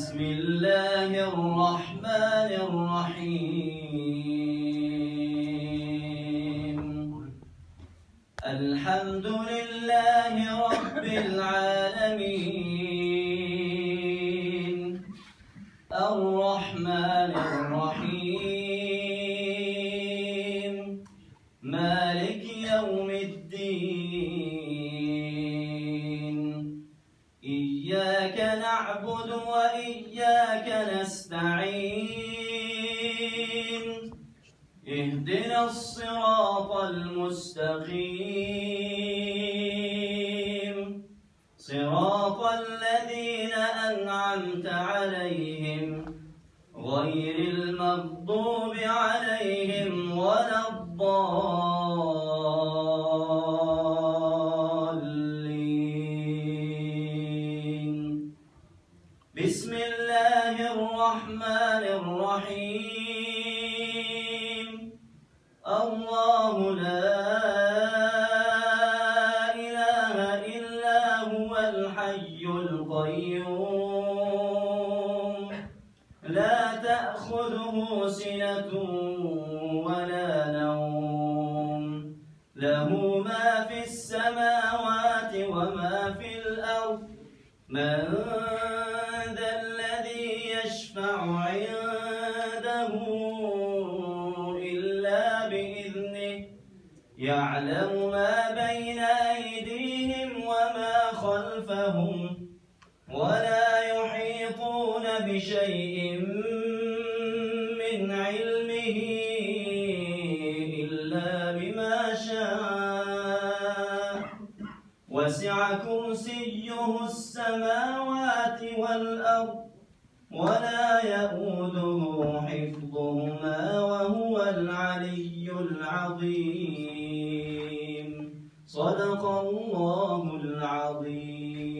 بسم الله الرحمن الرحيم. الحمد لله رب العالمين، الرحمن الرحيم، مالك يوم الدين. إياك نعبد وإياك نستعين، اهدنا الصراط المستقيم، صراط الذين أنعمت عليهم غير المغضوب عليهم ولا الضالين. بسم الله الرحمن الرحيم. الله لا إله إلا هو الحي القيوم، لا تأخذه سنة ولا نوم، له ما في السماوات وما في الأرض. من ذا الذي يشفع عنده إلا بإذنه، يعلم ما بين أيديهم وما خلفهم، ولا يحيطون بشيء من علمه إلا بما شاء، وسع كرسيه السماوات والأرض، ولا يئوده حفظهما وهو العلي العظيم. صدق الله العظيم.